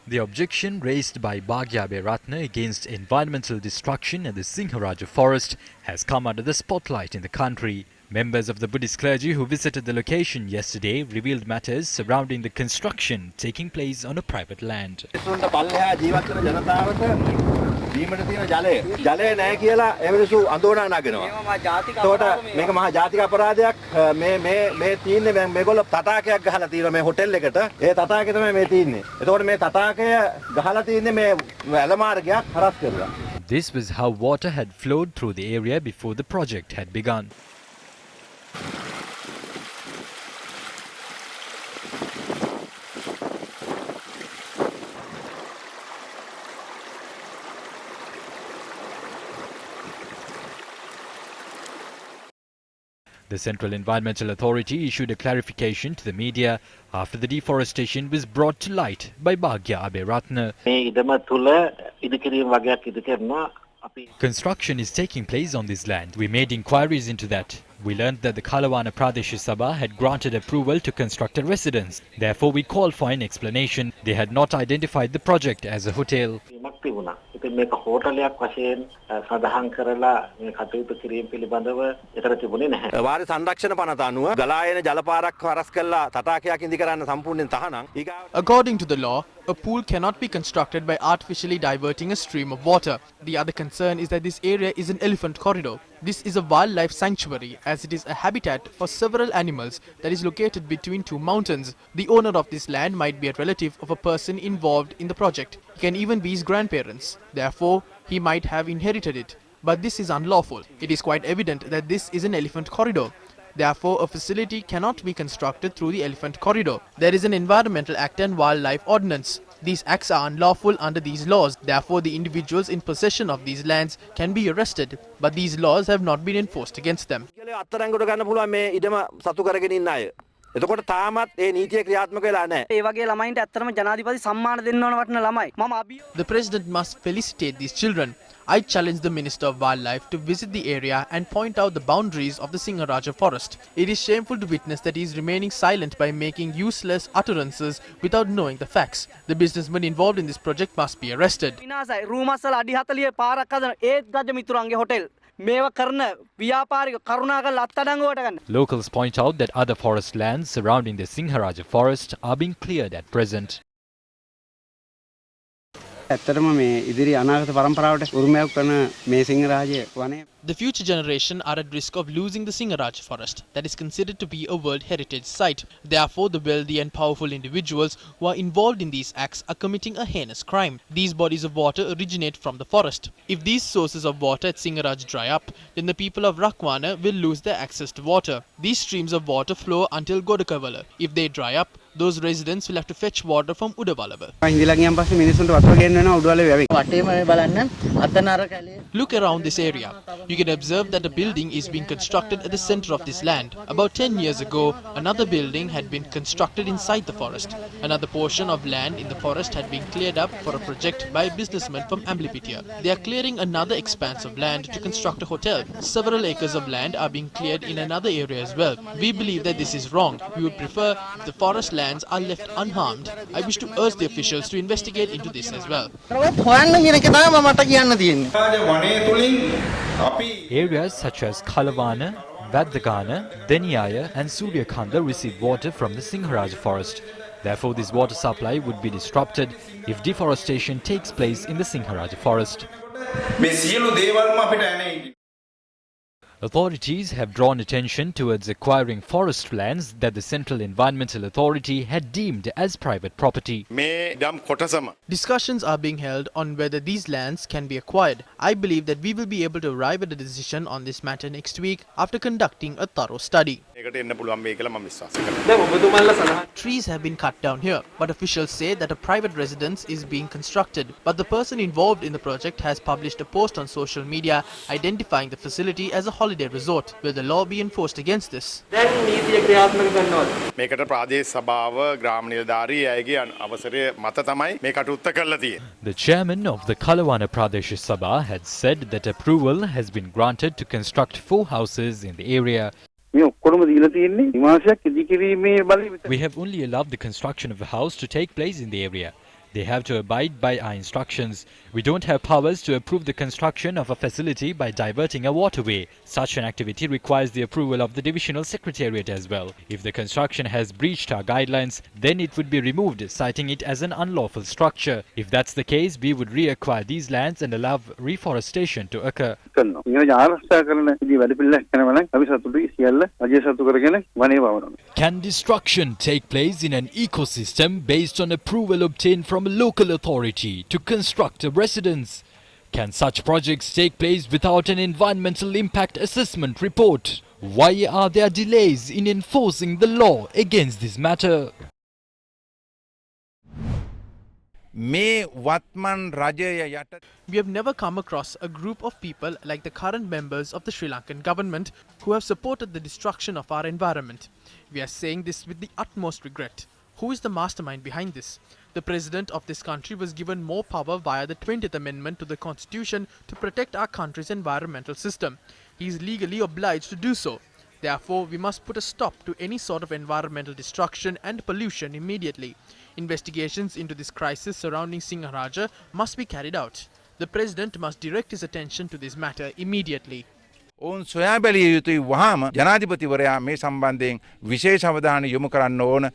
The objection raised by Bhagya Ratna against environmental destruction in the Sinharaja forest has come under the spotlight in the country. Members of the Buddhist clergy who visited the location yesterday revealed matters surrounding the construction taking place on a private land. බීමට තියෙන ජලය නැහැ කියලා ඒ මිනිස්සු අඳෝනා නගනවා. ඒකට මේක මහා ජාතික අපරාධයක්. මේ තියෙන්නේ මේගොල්ලෝ තටාකයක් ගහලා තියෙනවා මේ හොටෙල් එකට. ඒ තටාකය තමයි මේ තියෙන්නේ. එතකොට මේ තටාකය ගහලා තියෙන්නේ මේ ඇලමාර්ගයක් හරස් කරලා. This was how water had flowed through the area before the project had begun. The Central Environmental Authority issued a clarification to the media after the deforestation was brought to light by Bhagya Ratna. Construction is taking place on this land. We made inquiries into that. We learned that the Kalawana Pradesh Sabha had granted approval to construct a residence. Therefore, we called for an explanation. They had not identified the project as a hotel. මේක හෝටලයක් වශයෙන් සඳහන් කරලා මේ කටයුතු කිරීම පිළිබඳව ඊතර තිබුණේ නැහැ. වාරි සංරක්ෂණ පනත අනුව ගලායන ජලපාරක් හරස් කළා තටාකයක් ඉදි කරන්න සම්පූර්ණයෙන් තහනම්. According to the law, a pool cannot be constructed by artificially diverting a stream of water. The other concern is that this area is an elephant corridor. This is a wildlife sanctuary as it is a habitat for several animals that is located between two mountains. The owner of this land might be a relative of a person involved in the project. He can even be his grandparents. Therefore, he might have inherited it. But this is unlawful. It is quite evident that this is an elephant corridor. Therefore, a facility cannot be constructed through the elephant corridor. There is an Environmental Act and Wildlife Ordinance. These acts are unlawful under these laws. Therefore, the individuals in possession of these lands can be arrested. But these laws have not been enforced against them. එතකොට තාමත් ඒ නීතිය ක්‍රියාත්මක වෙලා නැහැ. ඒ වගේ ළමයින්ට ඇත්තටම ජනාධිපති සම්මාන දෙන්න ඕන වටන ළමයි. The president must felicitate these children. I challenge the Minister of Wildlife to visit the area and point out the boundaries of the Sinharaja forest. It is shameful to witness that he is remaining silent by making useless utterances without knowing the facts. The businessmen involved in this project must be arrested. විනාසයි Rumassala අඩි 40 පාරක් හදන ඒත් ගජ මිතුරන්ගේ hotel මේවා කරන ව්‍යාපාරික කරුණාකරලා අත්අඩංගුවට ගන්න. Locals point out that other forest lands surrounding the Sinharaja forest are being cleared at present. ඇත්තටම මේ ඉදිරි අනාගත පරම්පරාවට උරුමයක් කරන මේ සිංහරාජය වනය The future generation are at risk of losing the Sinharaja forest that is considered to be a World Heritage Site. Therefore, the wealthy and powerful individuals who are involved in these acts are committing a heinous crime. These bodies of water originate from the forest. If these sources of water at Sinharaja dry up, then the people of Rakwana will lose their access to water. These streams of water flow until Godakavala. If they dry up, those residents will have to fetch water from Udawalawa. Look around this area. You can observe that a building is being constructed at the center of this land. About 10 years ago, another building had been constructed inside the forest. Another portion of land in the forest had been cleared up for a project by businessmen from Amblipitia. They are clearing another expanse of land to construct a hotel. Several acres of land are being cleared in another area as well. We believe that this is wrong. We would prefer if the forest lands are left unharmed. I wish to urge the officials to investigate into this as well. Areas such as Kalawana, Vadagana, Deniyaya and Suryakanda receive water from the Sinharaja forest. Therefore, this water supply would be disrupted if deforestation takes place in the Sinharaja forest. Authorities have drawn attention towards acquiring forest lands that the Central Environmental Authority had deemed as private property. Discussions are being held on whether these lands can be acquired. I believe that we will be able to arrive at a decision on this matter next week after conducting a thorough study. Trees have been cut down here, but officials say that a private residence is being constructed. But the person involved in the project has published a post on social media identifying the facility as a holiday resort. Will the law be enforced against this? මේකට ප්‍රාදේශ සභාව ග්‍රාම නිලධාරී අයගේ අවසරය මත තමයි මේ කටයුත්ත කරලා තියෙන්නේ. The chairman of the Kalawana Pradesh Sabha had said that approval has been granted to construct 4 houses in the area. We have only allowed the construction of a house to take place in the area. They have to abide by our instructions. We don't have powers to approve the construction of a facility by diverting a waterway. Such an activity requires the approval of the Divisional Secretariat as well. If the construction has breached our guidelines, then it would be removed, citing it as an unlawful structure. If that's the case, we would reacquire these lands and allow reforestation to occur. Can destruction take place in an ecosystem based on approval obtained from a local authority to construct a residence? Can such projects take place without an environmental impact assessment report? Why are there delays in enforcing the law against this matter? We have never come across a group of people like the current members of the Sri Lankan government who have supported the destruction of our environment. We are saying this with the utmost regret. Who is the mastermind behind this? The president of this country was given more power via the 20th Amendment to the Constitution to protect our country's environmental system. He is legally obliged to do so. Therefore, we must put a stop to any sort of environmental destruction and pollution immediately. Investigations into this crisis surrounding Sinharaja must be carried out. The president must direct his attention to this matter immediately. ඔවුන් සොයා බැලිය යුතුයි වහාම ජනාධිපතිවරයා මේ සම්බන්ධයෙන් විශේෂ අවධානය යොමු කරන්න ඕන